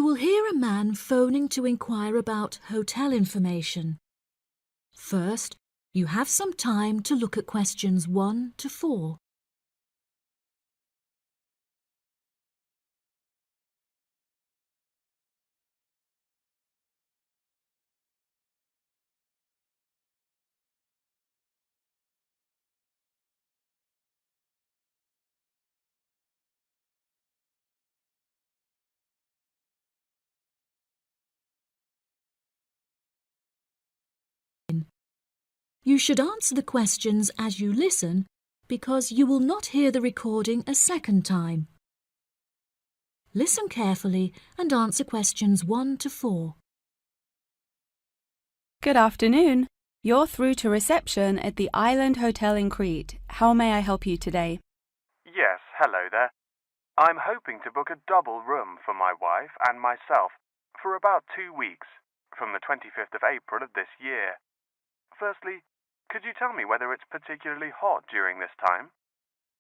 will hear a man phoning to inquire about hotel information. First, you have some time to look at questions 1 to 4. You should answer the questions as you listen because you will not hear the recording a second time. Listen carefully and answer questions 1 to 4. Good afternoon. You're through to reception at the Island Hotel in Crete. How may I help you today? Yes, hello there. I'm hoping to book a double room for my wife and myself for about 2 weeks, from the 25th of April of this year. Firstly, could you tell me whether it's particularly hot during this time?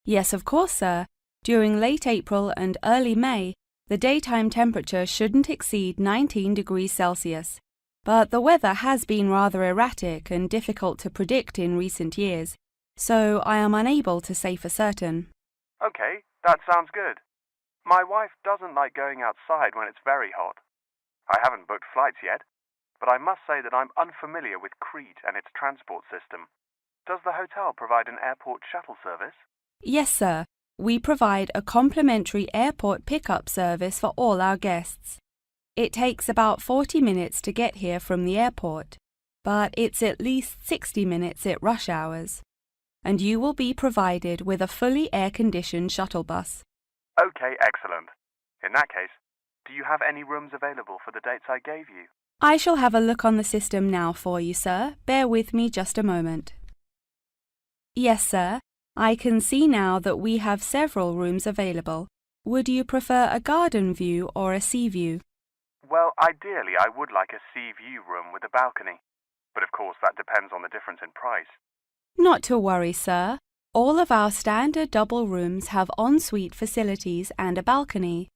Yes, of course, sir. During late April and early May, the daytime temperature shouldn't exceed 19 degrees Celsius. But the weather has been rather erratic and difficult to predict in recent years, so I am unable to say for certain. Okay, that sounds good. My wife doesn't like going outside when it's very hot. I haven't booked flights yet, but I must say that I'm unfamiliar with Crete and its transport system. Does the hotel provide an airport shuttle service? Yes, sir. We provide a complimentary airport pickup service for all our guests. It takes about 40 minutes to get here from the airport, but it's at least 60 minutes at rush hours. And you will be provided with a fully air-conditioned shuttle bus. Okay, excellent. In that case, do you have any rooms available for the dates I gave you? I shall have a look on the system now for you, sir. Bear with me just a moment. Yes, sir. I can see now that we have several rooms available. Would you prefer a garden view or a sea view? Well, ideally I would like a sea view room with a balcony, but of course that depends on the difference in price. Not to worry, sir. All of our standard double rooms have ensuite facilities and a balcony.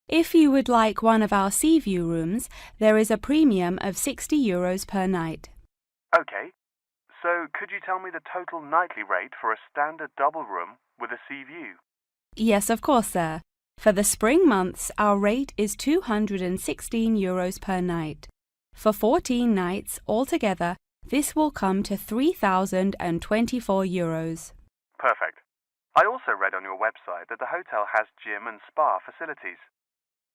If you would like one of our sea view rooms, there is a premium of €60 per night. Okay, so could you tell me the total nightly rate for a standard double room with a sea view? Yes, of course, sir. For the spring months, our rate is €216 per night. For 14 nights altogether, this will come to €3,024. Perfect. I also read on your website that the hotel has gym and spa facilities.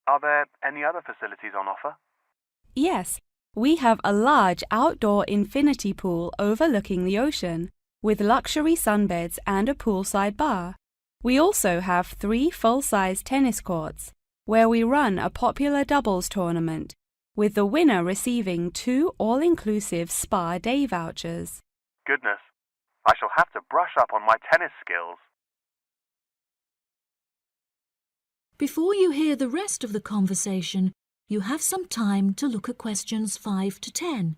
Are there any other facilities on offer? Yes, we have a large outdoor infinity pool overlooking the ocean, with luxury sunbeds and a poolside bar. We also have 3 full-size tennis courts, where we run a popular doubles tournament, with the winner receiving 2 all-inclusive spa day vouchers. Goodness, I shall have to brush up on my tennis skills. Before you hear the rest of the conversation, you have some time to look at questions 5 to 10.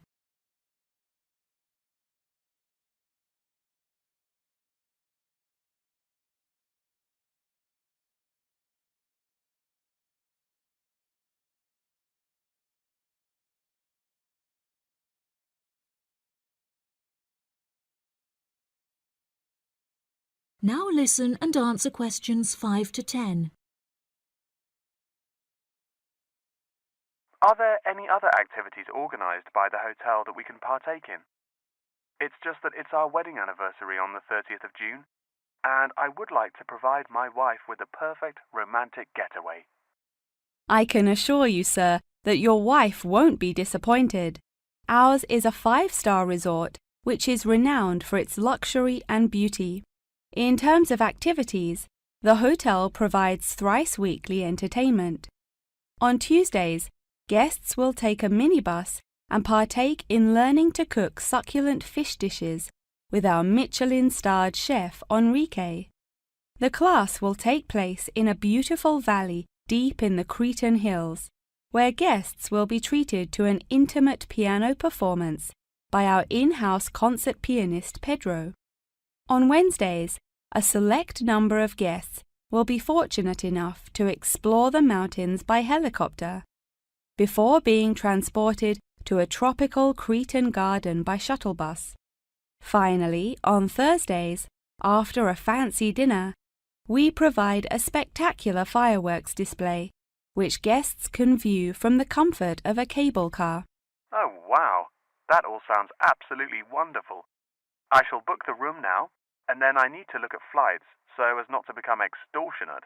Now listen and answer questions 5 to 10. Are there any other activities organised by the hotel that we can partake in? It's just that it's our wedding anniversary on the 30th of June, and I would like to provide my wife with a perfect romantic getaway. I can assure you, sir, that your wife won't be disappointed. Ours is a 5-star resort, which is renowned for its luxury and beauty. In terms of activities, the hotel provides thrice-weekly entertainment. On Tuesdays, guests will take a minibus and partake in learning to cook succulent fish dishes with our Michelin-starred chef Enrique. The class will take place in a beautiful valley deep in the Cretan hills, where guests will be treated to an intimate piano performance by our in-house concert pianist Pedro. On Wednesdays, a select number of guests will be fortunate enough to explore the mountains by helicopter. before being transported to a tropical Cretan garden by shuttle bus. Finally, on Thursdays, after a fancy dinner, we provide a spectacular fireworks display, which guests can view from the comfort of a cable car. Oh, wow. That all sounds absolutely wonderful. I shall book the room now, and then I need to look at flights so as not to become extortionate.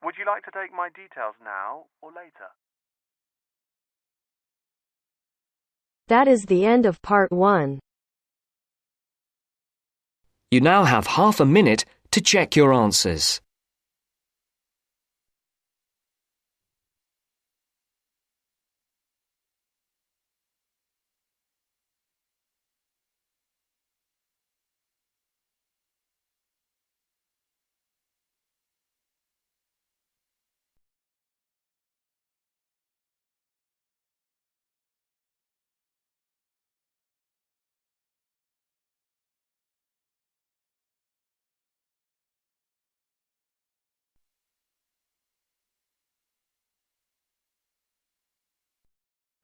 Would you like to take my details now or later? That is the end of part 1. You now have half a minute to check your answers.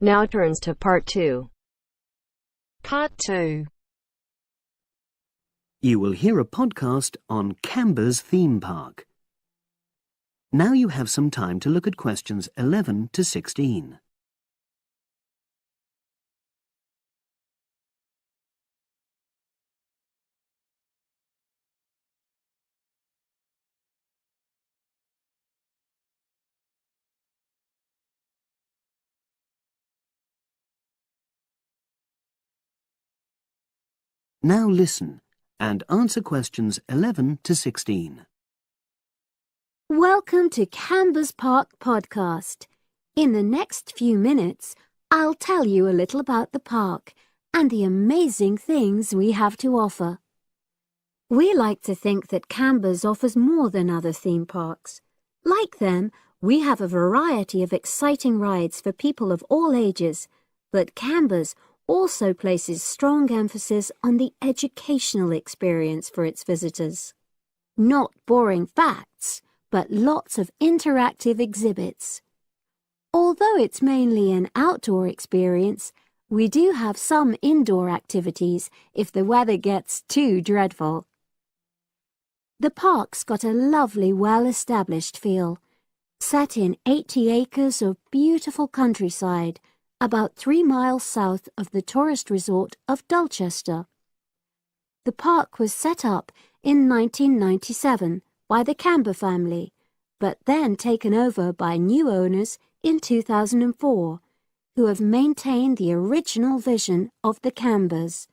Now turns to part 2. Part 2. You will hear a podcast on Canberra's theme park. Now you have some time to look at questions 11 to 16. Now listen and answer questions 11 to 16. Welcome to Canberra's Park podcast. In the next few minutes, I'll tell you a little about the park and the amazing things we have to offer. We like to think that Canberra's offers more than other theme parks. Like them, we have a variety of exciting rides for people of all ages, but Canberra's also places strong emphasis on the educational experience for its visitors. Not boring facts, but lots of interactive exhibits. Although it's mainly an outdoor experience, we do have some indoor activities if the weather gets too dreadful. The park's got a lovely, well-established feel, set in 80 acres of beautiful countryside, about 3 miles south of the tourist resort of Dulchester. The park was set up in 1997 by the Canberra family, but then taken over by new owners in 2004, who have maintained the original vision of the Canberras.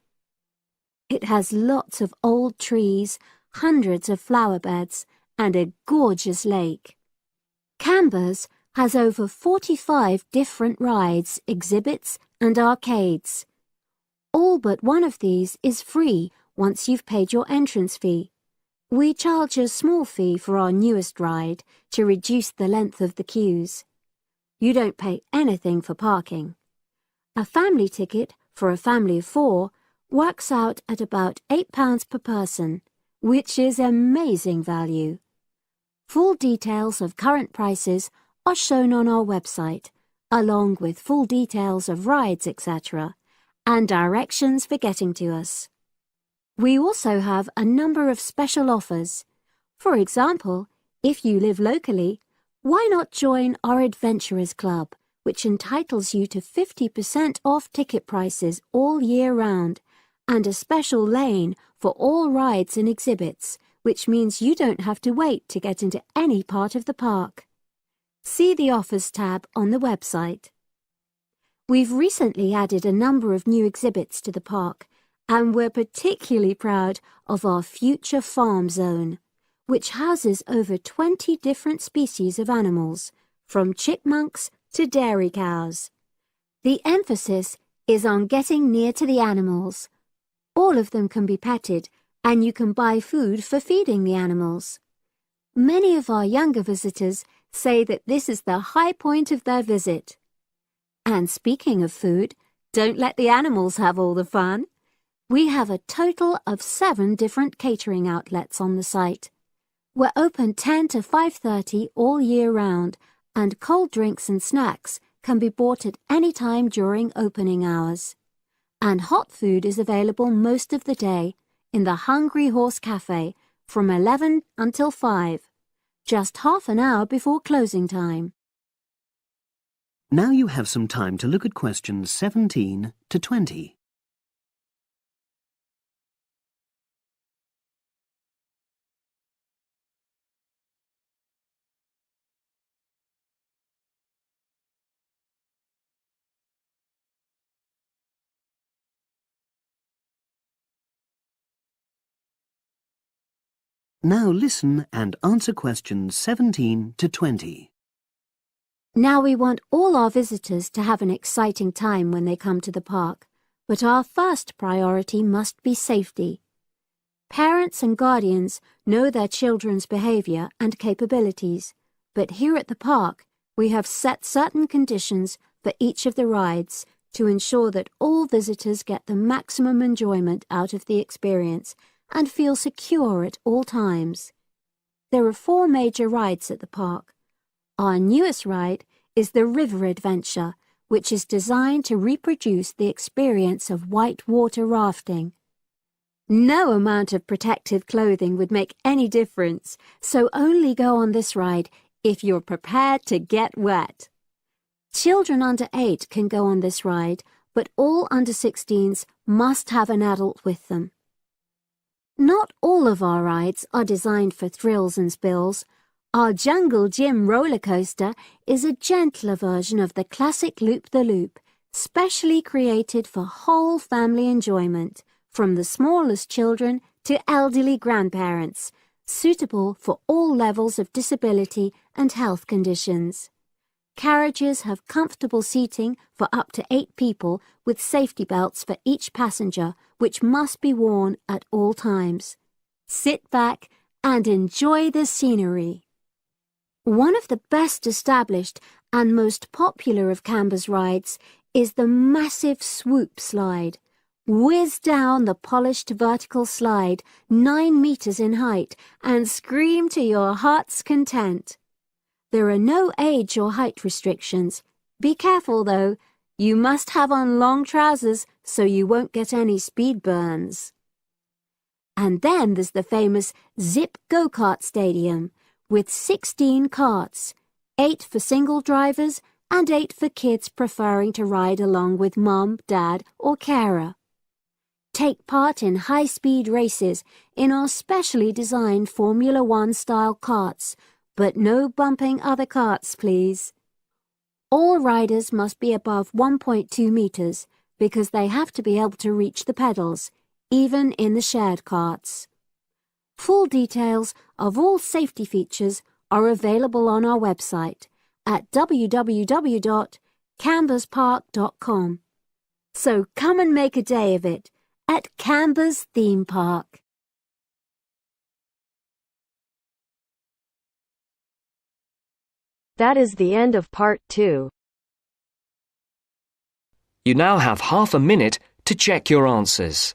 It has lots of old trees, hundreds of flower beds, and a gorgeous lake. Canberra's has over 45 different rides, exhibits, and arcades. All but one of these is free once you've paid your entrance fee. We charge a small fee for our newest ride to reduce the length of the queues. You don't pay anything for parking. A family ticket for a family of 4 works out at about £8 per person, which is amazing value. Full details of current prices are shown on our website, along with full details of rides, etc., and directions for getting to us. We also have a number of special offers. For example, if you live locally, why not join our Adventurers Club, which entitles you to 50% off ticket prices all year round, and a special lane for all rides and exhibits, which means you don't have to wait to get into any part of the park. See the Offers tab on the website. We've recently added a number of new exhibits to the park, and we're particularly proud of our Future Farm Zone, which houses over 20 different species of animals, from chipmunks to dairy cows. The emphasis is on getting near to the animals. All of them can be petted, and you can buy food for feeding the animals. Many of our younger visitors say that this is the high point of their visit. And speaking of food, don't let the animals have all the fun. We have a total of 7 different catering outlets on the site. We're open 10 to 5:30 all year round, and cold drinks and snacks can be bought at any time during opening hours. And hot food is available most of the day in the Hungry Horse Cafe from 11 until 5, just half an hour before closing time. Now you have some time to look at questions 17 to 20. Now listen and answer questions 17 to 20. Now we want all our visitors to have an exciting time when they come to the park, but our first priority must be safety. Parents and guardians know their children's behavior and capabilities, but here at the park we have set certain conditions for each of the rides to ensure that all visitors get the maximum enjoyment out of the experience and feel secure at all times. There are 4 major rides at the park. Our newest ride is the River Adventure, which is designed to reproduce the experience of whitewater rafting. No amount of protective clothing would make any difference, so only go on this ride if you're prepared to get wet. Children under 8 can go on this ride, but all under 16s must have an adult with them. Not all of our rides are designed for thrills and spills. Our Jungle Gym roller coaster is a gentler version of the classic Loop-the-Loop, specially created for whole family enjoyment, from the smallest children to elderly grandparents, suitable for all levels of disability and health conditions. Carriages have comfortable seating for up to 8 people with safety belts for each passenger, which must be worn at all times. Sit back and enjoy the scenery. One of the best established and most popular of Canberra's rides is the massive swoop slide. Whiz down the polished vertical slide 9 meters in height and scream to your heart's content. There are no age or height restrictions. Be careful though, you must have on long trousers so you won't get any speed burns. And then there's the famous Zip Go-Kart Stadium with 16 karts, 8 for single drivers and 8 for kids preferring to ride along with mum, dad or carer. Take part in high-speed races in our specially designed Formula 1 style karts, but no bumping other karts, please. All riders must be above 1.2 meters because they have to be able to reach the pedals, even in the shared karts. Full details of all safety features are available on our website at www.camberspark.com. So come and make a day of it at Canberra's Theme Park. That is the end of part 2. You now have half a minute to check your answers.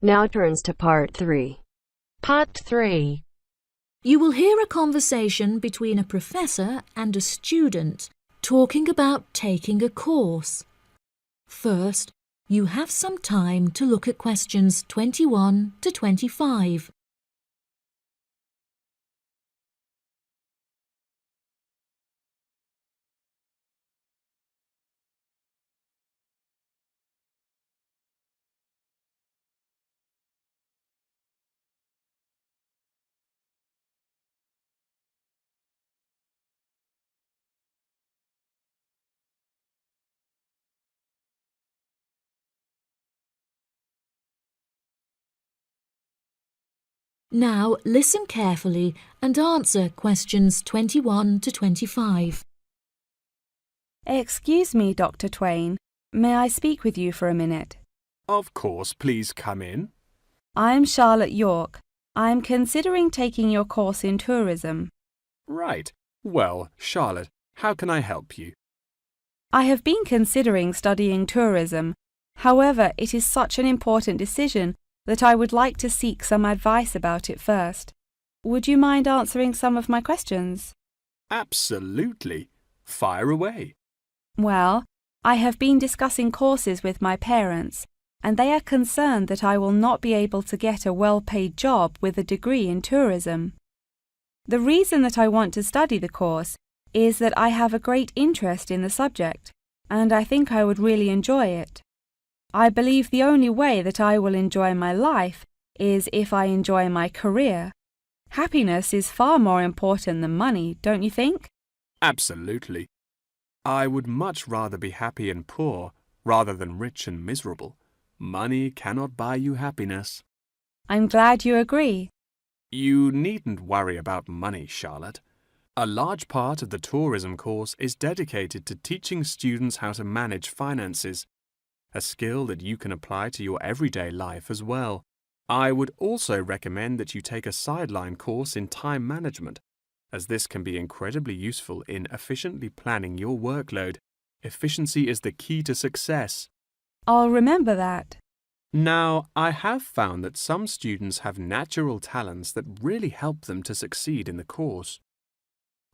Now turns to part 3. Part 3. You will hear a conversation between a professor and a student talking about taking a course. First, you have some time to look at questions 21 to 25. Now listen carefully and answer questions 21 to 25. Excuse me, Dr. Twain. May I speak with you for a minute? Of course, please come in. I'm Charlotte York. I'm considering taking your course in tourism. Right. Well, Charlotte, how can I help you? I have been considering studying tourism. However, it is such an important decision that I would like to seek some advice about it first. Would you mind answering some of my questions? Absolutely. Fire away. Well, I have been discussing courses with my parents, and they are concerned that I will not be able to get a well-paid job with a degree in tourism. The reason that I want to study the course is that I have a great interest in the subject, and I think I would really enjoy it. I believe the only way that I will enjoy my life is if I enjoy my career. Happiness is far more important than money, don't you think? Absolutely. I would much rather be happy and poor rather than rich and miserable. Money cannot buy you happiness. I'm glad you agree. You needn't worry about money, Charlotte. A large part of the tourism course is dedicated to teaching students how to manage finances, a skill that you can apply to your everyday life as well. I would also recommend that you take a sideline course in time management, as this can be incredibly useful in efficiently planning your workload. Efficiency is the key to success. I'll remember that. Now, I have found that some students have natural talents that really help them to succeed in the course.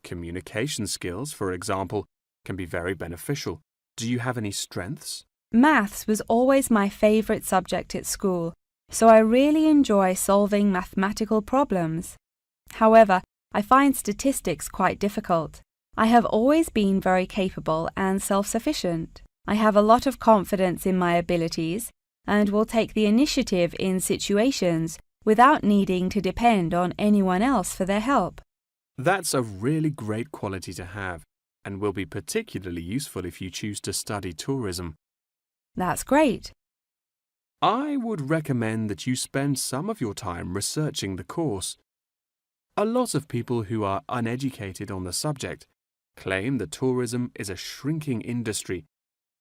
Communication skills, for example, can be very beneficial. Do you have any strengths? Maths was always my favourite subject at school, so I really enjoy solving mathematical problems. However, I find statistics quite difficult. I have always been very capable and self-sufficient. I have a lot of confidence in my abilities and will take the initiative in situations without needing to depend on anyone else for their help. That's a really great quality to have and will be particularly useful if you choose to study tourism. That's great. I would recommend that you spend some of your time researching the course. A lot of people who are uneducated on the subject claim that tourism is a shrinking industry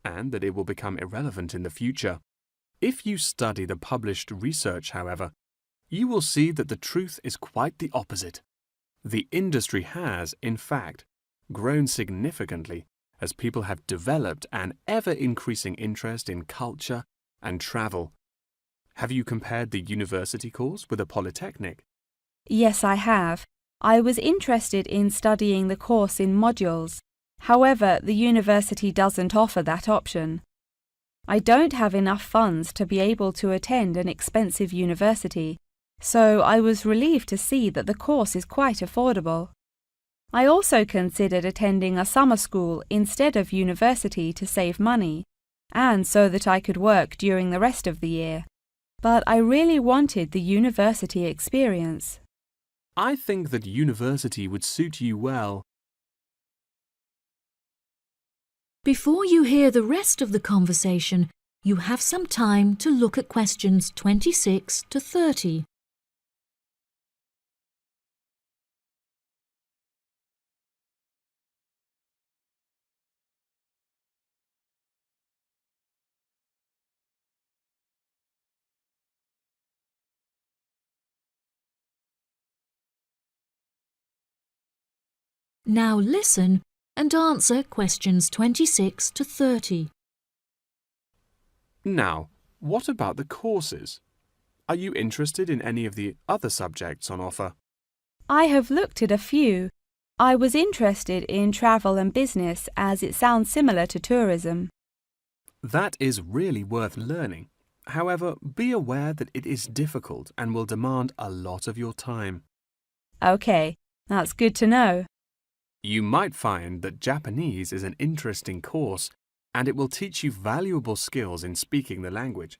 and that it will become irrelevant in the future. If you study the published research, however, you will see that the truth is quite the opposite. The industry has, in fact, grown significantly as people have developed an ever-increasing interest in culture and travel. Have you compared the university course with a polytechnic? Yes, I have. I was interested in studying the course in modules. However, the university doesn't offer that option. I don't have enough funds to be able to attend an expensive university, so I was relieved to see that the course is quite affordable. I also considered attending a summer school instead of university to save money, and so that I could work during the rest of the year. But I really wanted the university experience. I think that university would suit you well. Before you hear the rest of the conversation, you have some time to look at questions 26 to 30. Now listen and answer questions 26 to 30. Now, what about the courses? Are you interested in any of the other subjects on offer? I have looked at a few. I was interested in travel and business as it sounds similar to tourism. That is really worth learning. However, be aware that it is difficult and will demand a lot of your time. Okay, that's good to know. You might find that Japanese is an interesting course and it will teach you valuable skills in speaking the language.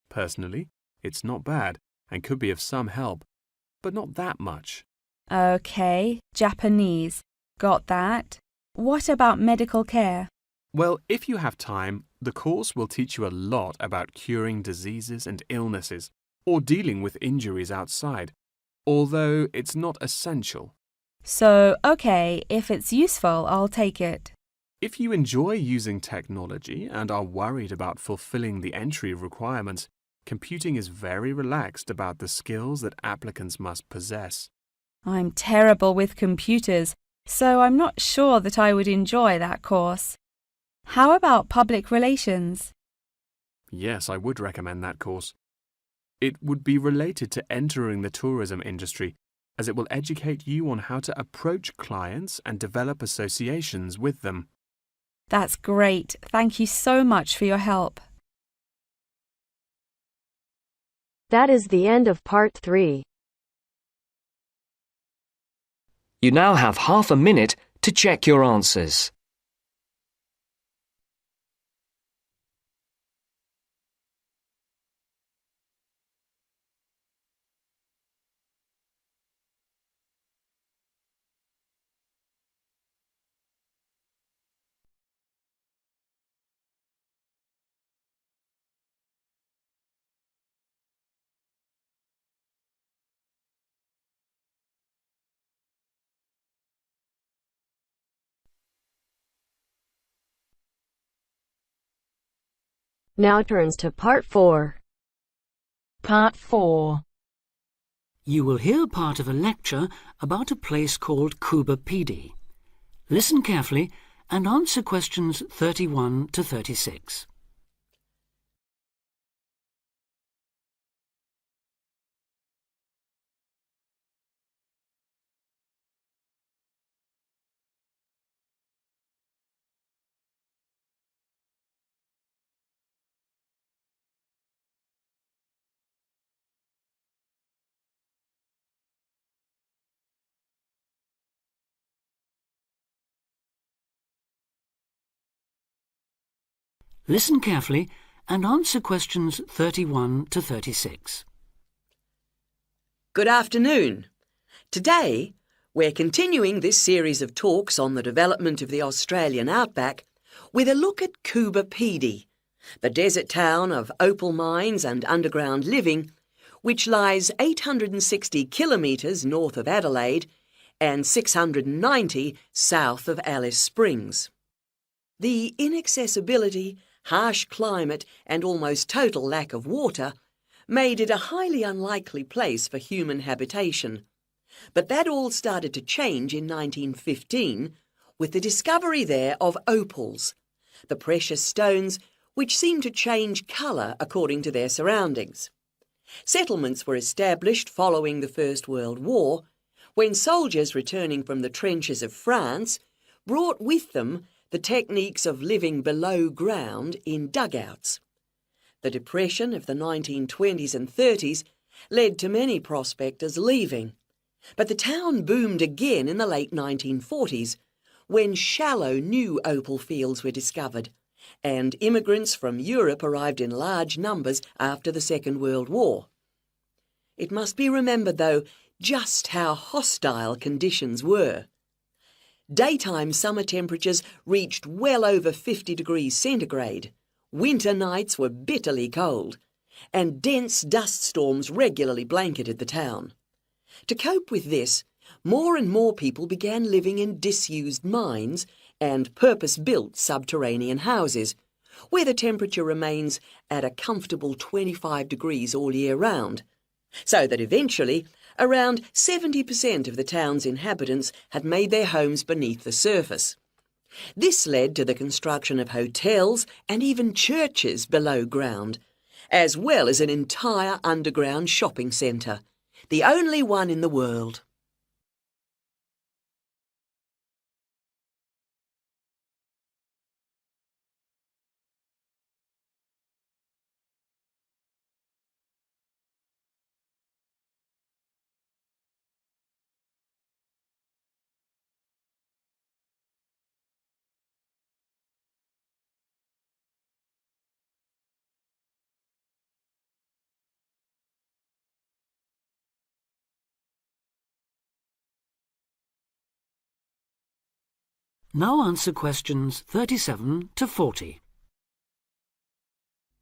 Personally, it's not bad and could be of some help, but not that much. Okay, Japanese. Got that. What about medical care? Well, if you have time, the course will teach you a lot about curing diseases and illnesses or dealing with injuries outside, although it's not essential. So, okay, if it's useful, I'll take it. If you enjoy using technology and are worried about fulfilling the entry requirements, computing is very relaxed about the skills that applicants must possess. I'm terrible with computers, so I'm not sure that I would enjoy that course. How about public relations? Yes, I would recommend that course. It would be related to entering the tourism industry, as it will educate you on how to approach clients and develop associations with them. That's great. Thank you so much for your help. That is the end of part 3. You now have half a minute to check your answers. Now turns to part 4. Part 4. You will hear part of a lecture about a place called Cuba Pedy. Listen carefully and answer questions 31 to 36. Listen carefully and answer questions 31 to 36. Good afternoon. Today, we're continuing this series of talks on the development of the Australian outback with a look at Cuba Pedy, the desert town of opal mines and underground living, which lies 860 kilometres north of Adelaide and 690 south of Alice Springs. The inaccessibility, harsh climate and almost total lack of water made it a highly unlikely place for human habitation. But that all started to change in 1915 with the discovery there of opals, the precious stones which seem to change colour according to their surroundings. Settlements were established following the First World War, when soldiers returning from the trenches of France brought with them the techniques of living below ground in dugouts. The depression of the 1920s and 30s led to many prospectors leaving, but the town boomed again in the late 1940s when shallow new opal fields were discovered, and immigrants from Europe arrived in large numbers after the Second World War. It must be remembered, though, just how hostile conditions were. Daytime summer temperatures reached well over 50 degrees centigrade, winter nights were bitterly cold, and dense dust storms regularly blanketed the town. To cope with this, more and more people began living in disused mines and purpose-built subterranean houses, where the temperature remains at a comfortable 25 degrees all year round, so that eventually around 70% of the town's inhabitants had made their homes beneath the surface. This led to the construction of hotels and even churches below ground, as well as an entire underground shopping centre, the only one in the world. Now answer questions 37 to 40.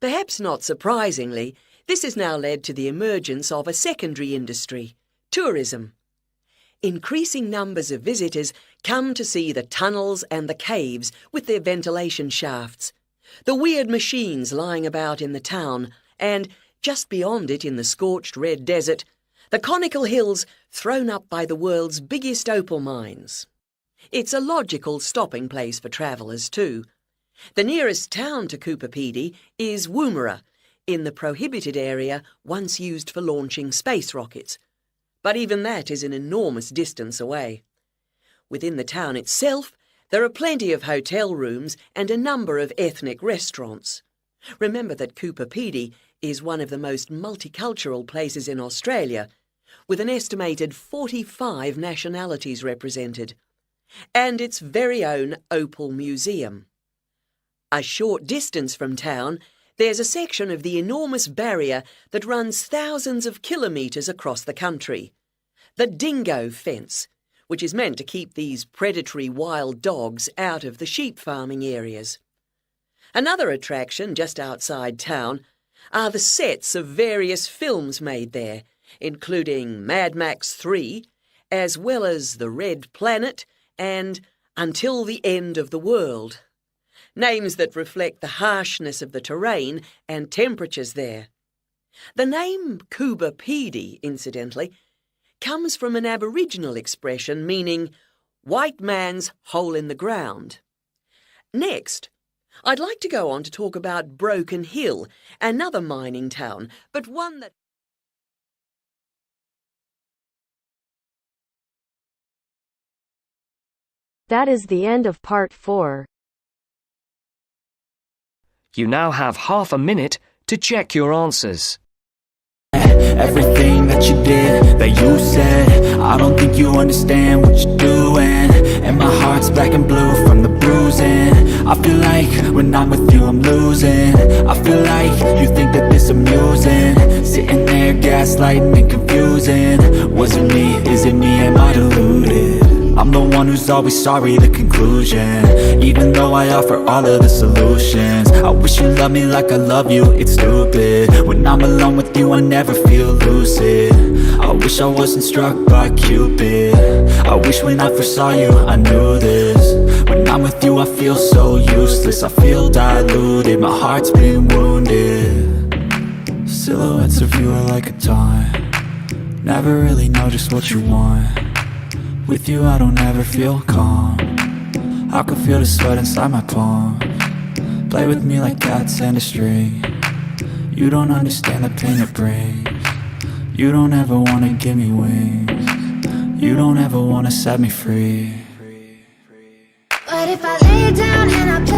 Perhaps not surprisingly, this has now led to the emergence of a secondary industry, tourism. increasing numbers of visitors come to see the tunnels and the caves with their ventilation shafts, the weird machines lying about in the town, and, just beyond it in the scorched red desert, the conical hills thrown up by the world's biggest opal mines. It's a logical stopping place for travellers too. The nearest town to Coober Pedy is Woomera, in the prohibited area once used for launching space rockets. But even that is an enormous distance away. Within the town itself, there are plenty of hotel rooms and a number of ethnic restaurants. Remember that Coober Pedy is one of the most multicultural places in Australia, with an estimated 45 nationalities represented, and its very own Opal Museum. A short distance from town, there's a section of the enormous barrier that runs thousands of kilometres across the country. The dingo fence, which is meant to keep these predatory wild dogs out of the sheep farming areas. Another attraction just outside town are the sets of various films made there, including Mad Max 3, as well as The Red Planet and Until the End of the World. Names that reflect the harshness of the terrain and temperatures there. The name Coober Pedy, incidentally, comes from an Aboriginal expression meaning white man's hole in the ground. Next, I'd like to go on to talk about Broken Hill, another mining town, but one that... That is the end of part 4. You now have half a minute to check your answers. Everything that you did, that you said, I don't think you understand what you're doing. And my heart's black and blue from the bruising. I feel like when I'm with you I'm losing. I feel like you think that this amusing. Sitting there gaslighting and confusing. Was it me? Is it me? Am I deluded? I'm the one who's always sorry, the conclusion. Even though I offer all of the solutions. I wish you loved me like I love you, it's stupid. When I'm alone with you I never feel lucid. I wish I wasn't struck by Cupid. I wish when I first saw you I knew this. When I'm with you I feel so useless. I feel diluted, my heart's been wounded. Silhouettes of you are like a taunt. Never really know just what you want. With you I don't ever feel calm. I can feel the sweat inside my palm. Play with me like cats and a string. You don't understand the pain it brings. You don't ever wanna give me wings. You don't ever wanna set me free. But if I lay down and I play